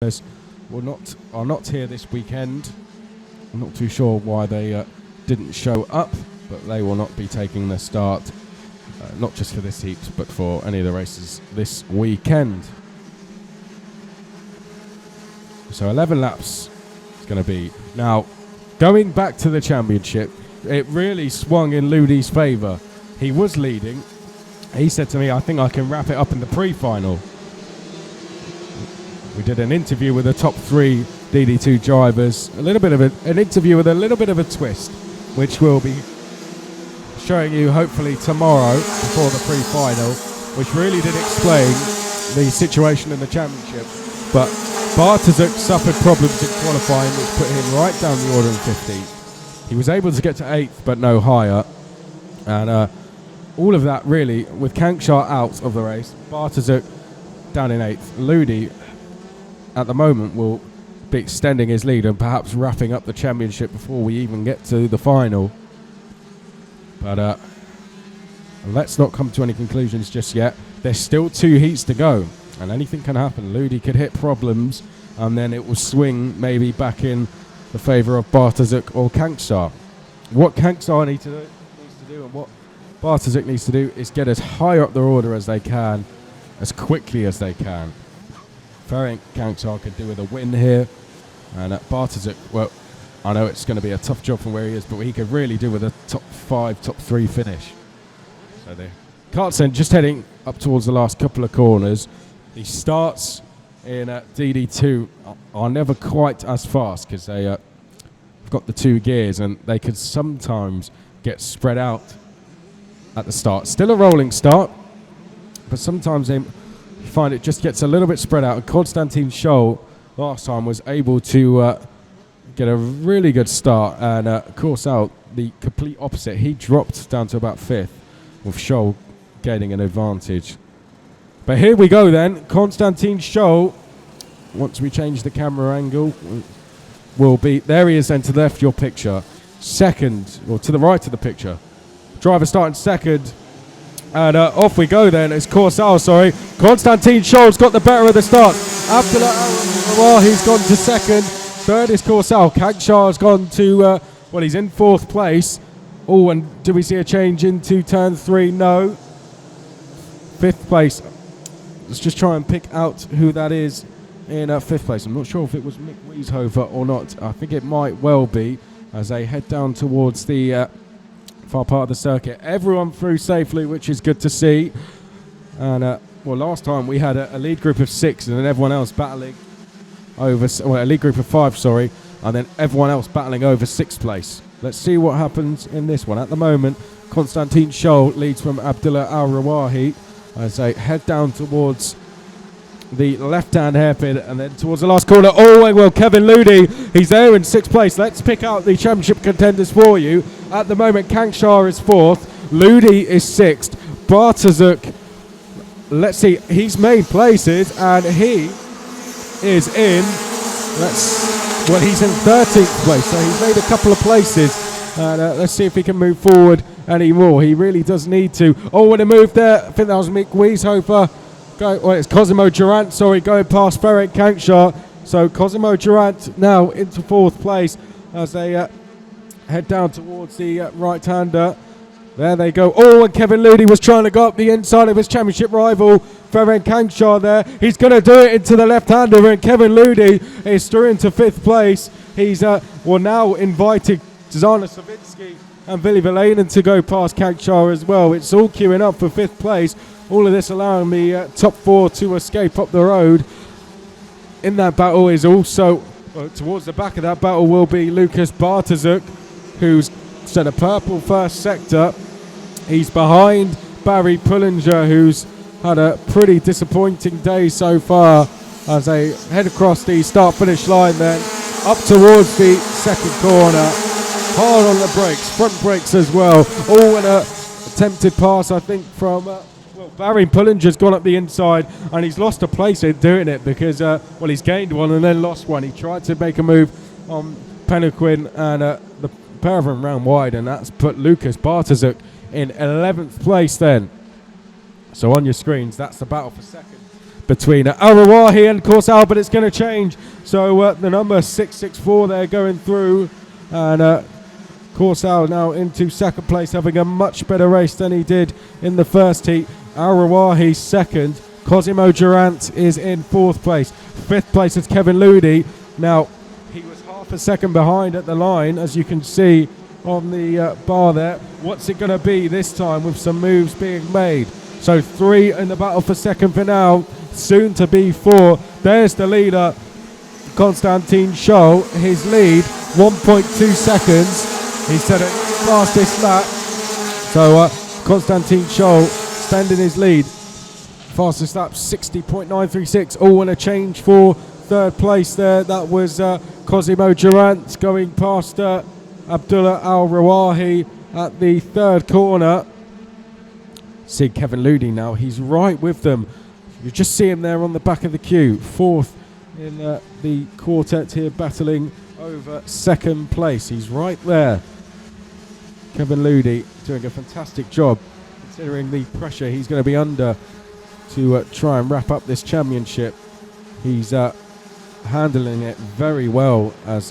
are not here this weekend. I'm not too sure why they didn't show up, but they will not be taking the start, not just for this heat, but for any of the races this weekend. So 11 laps is going to be. Now, going back to the championship, it really swung in Ludi's favour. He was leading. He said to me, I think I can wrap it up in the pre-final. We did an interview with the top 3 DD2 drivers, an interview with a little bit of a twist, which we'll be showing you hopefully tomorrow before the pre-final, which really did explain the situation in the championship. But Bartosuk suffered problems in qualifying, which put him right down the order in 15th. He was able to get to 8th, but no higher. And all of that really, with Kankshar out of the race, Bartosuk down in 8th. Ludi, at the moment, will be extending his lead and perhaps wrapping up the championship before we even get to the final. But let's not come to any conclusions just yet. There's still 2 heats to go, and anything can happen. Ludi could hit problems, and then it will swing maybe back in the favour of Bartosuk or Kankshar. What Kankshar needs to do and what Bartosuk needs to do is get as high up their order as they can, as quickly as they can. Ferenc Kankshar could do with a win here, and Bartosuk, well, I know it's going to be a tough job from where he is, but he could really do with a top 5, top 3 finish. So the Kartsen just heading up towards the last couple of corners. The starts in DD2 are never quite as fast because they have got the 2 gears, and they could sometimes get spread out at the start. Still a rolling start, but sometimes they find it just gets a little bit spread out. And Konstantin Scholl last time was able to get a really good start, and of course out the complete opposite. He dropped down to about 5th, with Scholl gaining an advantage. But here we go then. Konstantin Scholl, once we change the camera angle, will be, there he is then to the left of your picture. Second, or to the right of the picture. Driver starting second. And off we go then. It's Corsal, sorry. Konstantin Scholl's got the better of the start. Abdullah Al-Rawah, he's gone to second. Third is Corsal. Kankshar gone to, well, he's in 4th place. Oh, and do we see a change into turn 3? No. 5th place. Let's just try and pick out who that is in 5th place. I'm not sure if it was Mick Wieshofer or not. I think it might well be, as they head down towards the far part of the circuit. Everyone through safely, which is good to see. And well, last time we had a lead group of 6 and then everyone else battling over, well, a lead group of 5, sorry, and then everyone else battling over 6th place. Let's see what happens in this one. At the moment, Konstantin Scholl leads from Abdullah Al-Rawahi as they head down towards the left-hand hairpin and then towards the last corner. Oh, well, Kevin Ludi, he's there in 6th place. Let's pick out the championship contenders for you. At the moment, Kankshar is 4th. Ludi is 6th. Bartosuk, let's see, he's made places and he is in, well, he's in 13th place, so he's made a couple of places. And let's see if he can move forward anymore. He really does need to. Oh, what a move there. I think that was Mick Wieshofer. Well, it's Cosimo Durant, sorry, going past Ferenc Kankshar. So Cosimo Durant now into 4th place as they head down towards the right-hander. There they go. Oh, and Kevin Ludi was trying to go up the inside of his championship rival, Ferenc Kankshar there. He's going to do it into the left-hander, and Kevin Ludi is through into 5th place. He's now invited Zana Savinsky and Vili Vilanen to go past Kankshar as well. It's all queuing up for 5th place. All of this allowing the top 4 to escape up the road. In that battle is also, towards the back of that battle will be Lukas Bartosuk, who's set a purple first sector. He's behind Barry Pullinger, who's had a pretty disappointing day so far as they head across the start-finish line then, up towards the second corner. Hard on the brakes, front brakes as well. Oh, and a attempted pass, I think, from... Barry Pullinger's gone up the inside and he's lost a place in doing it because, well, he's gained one and then lost one. He tried to make a move on Penequin and the pair of them ran wide, and that's put Lukas Bartosuk in 11th place then. So on your screens, that's the battle for second between Arawahi and Corsal, but it's going to change. So the number 664 there going through, and Corsal now into second place, having a much better race than he did in the first heat. Arawahi second. Cosimo Durant is in fourth place. Fifth place is Kevin Ludi. Now, he was half a second behind at the line, as you can see on the bar there. What's it going to be this time with some moves being made? So 3 in the battle for second for now, soon to be 4. There's the leader, Konstantin Scholl. His lead, 1.2 seconds. He set it fastest lap. So Konstantin Scholl standing his lead. Fastest lap, 60.936. Oh, and a change for third place there. That was Cosimo Durant going past Abdullah Al-Rawahi at the third corner. See Kevin Ludi now. He's right with them. You just see him there on the back of the queue. Fourth in the quartet here, battling over second place. He's right there. Kevin Ludi doing a fantastic job, considering the pressure he's going to be under to try and wrap up this championship. He's handling it very well as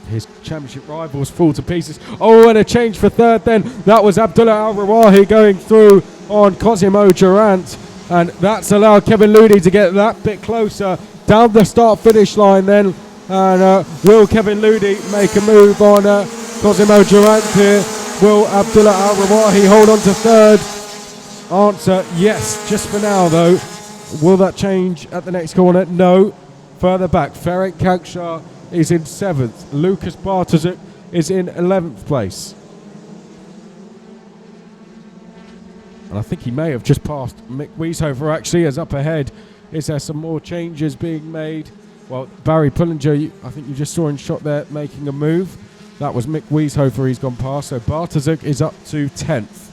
his championship rivals fall to pieces. Oh, and a change for third then. That was Abdullah Al-Rawahi going through on Cosimo Durant, and that's allowed Kevin Ludi to get that bit closer down the start-finish line then. And will Kevin Ludi make a move on Cosimo Durant here? Will Abdullah Al-Rawahi hold on to third? Answer, yes, just for now though. Will that change at the next corner? No. Further back, Ferenc Kankshar is in 7th. Lucas Bartosuk is in 11th place. And I think he may have just passed Mick Wieshofer actually, as up ahead. Is there some more changes being made? Well, Barry Pullinger, I think you just saw in shot there making a move. That was Mick Wieshofer he's gone past. So Bartosuk is up to 10th.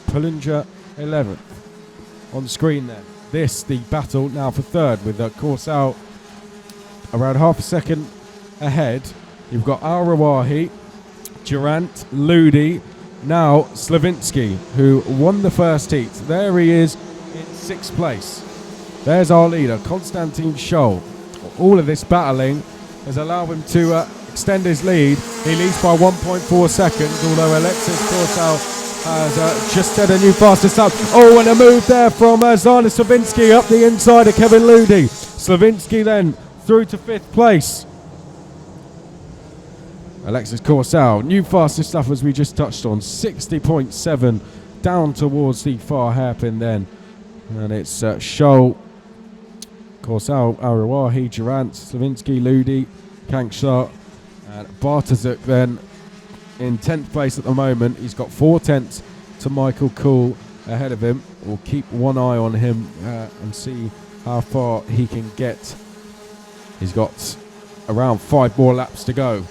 Pullinger 11th on the screen there. This, the battle now for third with Corsal around half a second ahead. You've got Al-Rawahi, Durant, Ludi, now Slavinsky, who won the first heat. There he is in 6th place. There's our leader, Konstantin Scholl. All of this battling has allowed him to extend his lead. He leads by 1.4 seconds, although Alexis Corsal has just set a new fastest lap. Oh, and a move there from Zana Slavinsky up the inside of Kevin Ludi. Slavinsky then through to 5th place. Alexis Corsal, new fastest lap as we just touched on, 60.7 down towards the far hairpin then. And it's Scholl, Corsal, Al-Rawahi, Durant, Slavinsky, Ludi, Kankshar, and Bartosuk then in 10th place at the moment. He's got 4 tenths to Michael Cool ahead of him. We'll keep one eye on him and see how far he can get. He's got around 5 more laps to go.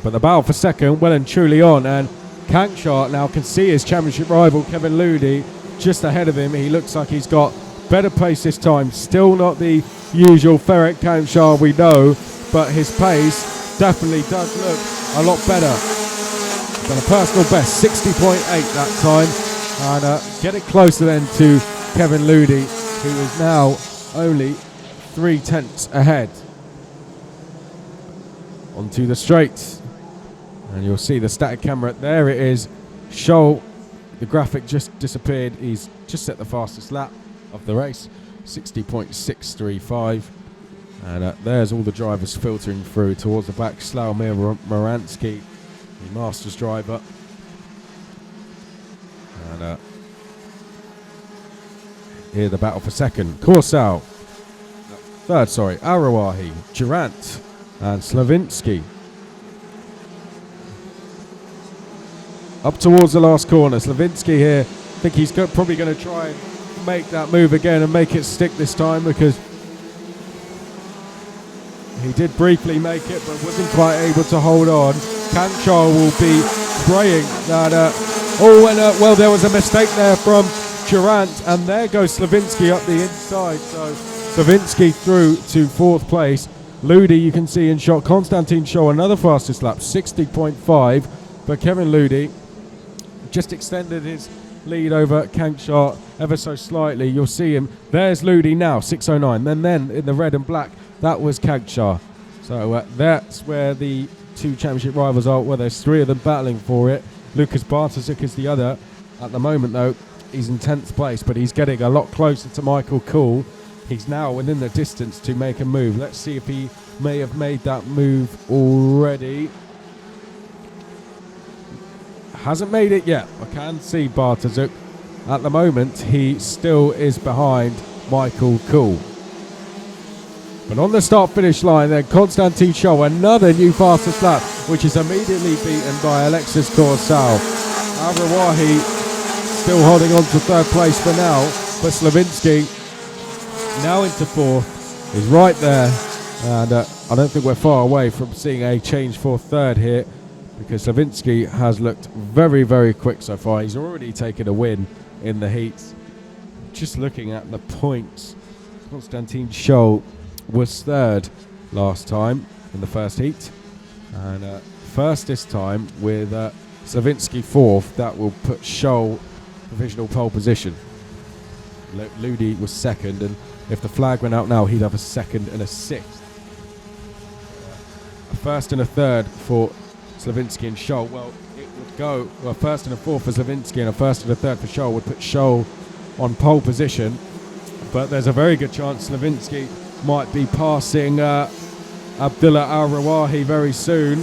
But the battle for second well and truly on, and Kankshar now can see his championship rival Kevin Ludi just ahead of him. He looks like he's got better pace this time. Still not the usual Ferenc Kankshar we know, but his pace definitely does look a lot better. Got a personal best, 60.8 that time, and getting closer then to Kevin Ludi, who is now only 3 tenths ahead. Onto the straight, and you'll see the static camera. There it is. Scholl, the graphic just disappeared. He's just set the fastest lap of the race, 60.635. And there's all the drivers filtering through towards the back. Slawomir Moransky, the Masters driver. And here the battle for second. Corsal, third, Al-Rawahi, Durant, and Slavinsky. Up towards the last corner. Slavinsky here, I think he's probably going to try and make that move again and make it stick this time, because he did briefly make it but wasn't quite able to hold on. Kankshar will be praying that well, there was a mistake there from Durant, and there goes Slavinsky up the inside. So Slavinsky through to 4th place. Ludi, you can see in shot. Konstantin Scholl, another fastest lap, 60.5. But Kevin Ludi just extended his lead over Kankshar ever so slightly. You'll see him. There's Ludi now, 6:09. Then in the red and black, that was Kankshar. So that's where the two championship rivals are. Well, there's three of them battling for it. Lukas Bartosik is the other. At the moment, though, he's in 10th place, but he's getting a lot closer to Michael Kuhl. He's now within the distance to make a move. Let's see if he may have made that move already. Hasn't made it yet. I can see Bartosik. At the moment, he still is behind Michael Kuhl. But on the start-finish line, then Konstantin Scholl, another new fastest lap, which is immediately beaten by Alexis Corsal. Al-Rawahi still holding on to third place for now, but Slavinsky now into fourth, is right there, and I don't think we're far away from seeing a change for third here, because Slavinsky has looked very, very quick so far. He's already taken a win in the heats. Just looking at the points, Konstantin Scholl was third last time in the first heat, and first this time with Slavinsky fourth. That will put Scholl provisional pole position. Ludi was second, and if the flag went out now, he'd have a second and a sixth. A first and a third for Slavinsky and Scholl. Well, it would go a first and a fourth for Slavinsky and a first and a third for Scholl would put Scholl on pole position, but there's a very good chance Slavinsky might be passing Abdullah Al-Rawahi very soon.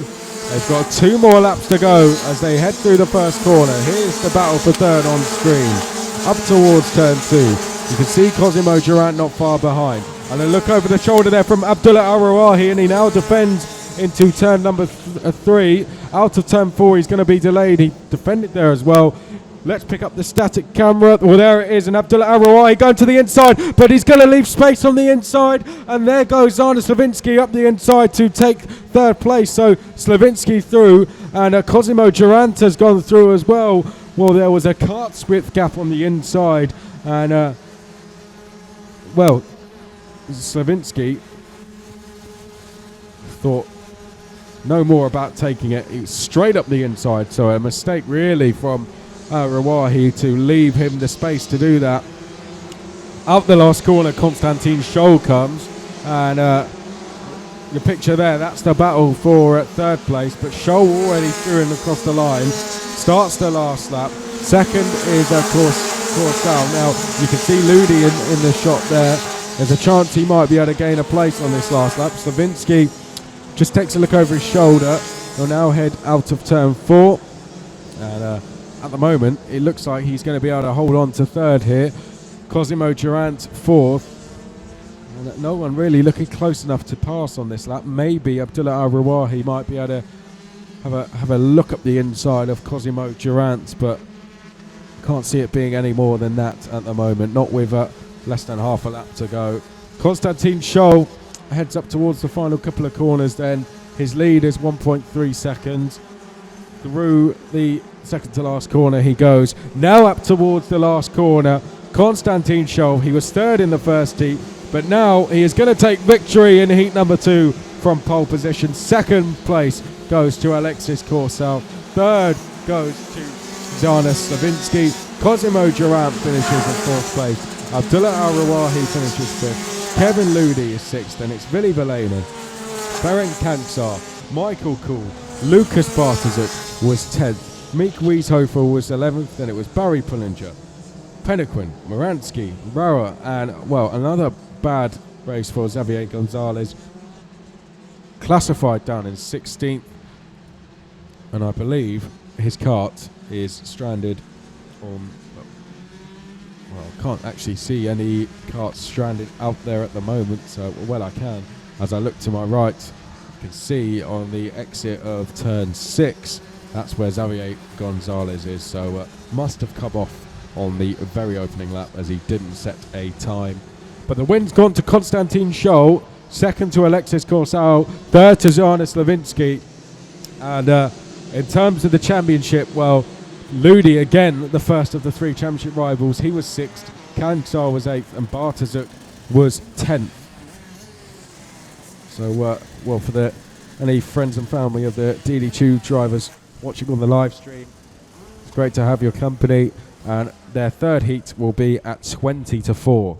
They've got 2 more laps to go as they head through the first corner. Here's the battle for third on screen. Up towards turn 2. You can see Cosimo Durant not far behind. And a look over the shoulder there from Abdullah Al-Rawahi, and he now defends into turn number 3. Out of turn 4, he's going to be delayed. He defended there as well. Let's pick up the static camera. Well, there it is, and Abdullah Al-Rawahi going to the inside, but he's going to leave space on the inside, and there goes Arne Slavinsky up the inside to take third place. So Slavinsky through, and Cosimo Durant has gone through as well. Well, there was a cart's width gap on the inside, and well, Slavinsky thought no more about taking it. He was straight up the inside, so a mistake really from Rawahi to leave him the space to do that. Out the last corner, Konstantin Scholl comes, and the picture there, that's the battle for third place, but Scholl already threw him across the line. Starts the last lap. Second is, of course, Corsal. Now, you can see Ludi in the shot there. There's a chance he might be able to gain a place on this last lap. Slavinsky just takes a look over his shoulder. He'll now head out of turn 4. And at the moment, it looks like he's going to be able to hold on to third here. Cosimo Durant fourth. And no one really looking close enough to pass on this lap. Maybe Abdullah Al-Rawahi might be able to have a look up the inside of Cosimo Durant, but can't see it being any more than that at the moment. Not with less than half a lap to go. Konstantin Scholl heads up towards the final couple of corners then. His lead is 1.3 seconds. Through the second to last corner he goes. Now up towards the last corner, Konstantin Scholl. He was third in the first heat, but now he is going to take victory in heat number 2 from pole position. Second place goes to Alexis Corsal. Third goes to Zarnes Slavinsky. Cosimo Durant finishes in fourth place. Abdullah Al-Rawahi finishes fifth. Kevin Ludi is sixth, and it's Vili Velena. Ferenc Kansar, Michael Kuhl, Lukas Bartosik was 10th. Mick Wieshofer was 11th, and it was Barry Pullinger, Pennequin, Moransky, Rauer, and, well, another bad race for Xavier Gonzalez. Classified down in 16th, and I believe his kart is stranded on, well, I can't actually see any karts stranded out there at the moment, so, well, I can. As I look to my right, you can see on the exit of turn 6, that's where Xavier Gonzalez is, so must have come off on the very opening lap as he didn't set a time. But the win's gone to Konstantin Scholl, second to Alexis Corsal, third to Zarnes Slavinsky. And in terms of the championship, well, Ludi, again, the first of the 3 championship rivals, he was 6th, Kansar was 8th, and Bartosik was 10th. So, well, for any friends and family of the DD2 drivers watching on the live stream, it's great to have your company. and their third heat will be at 20 to 4.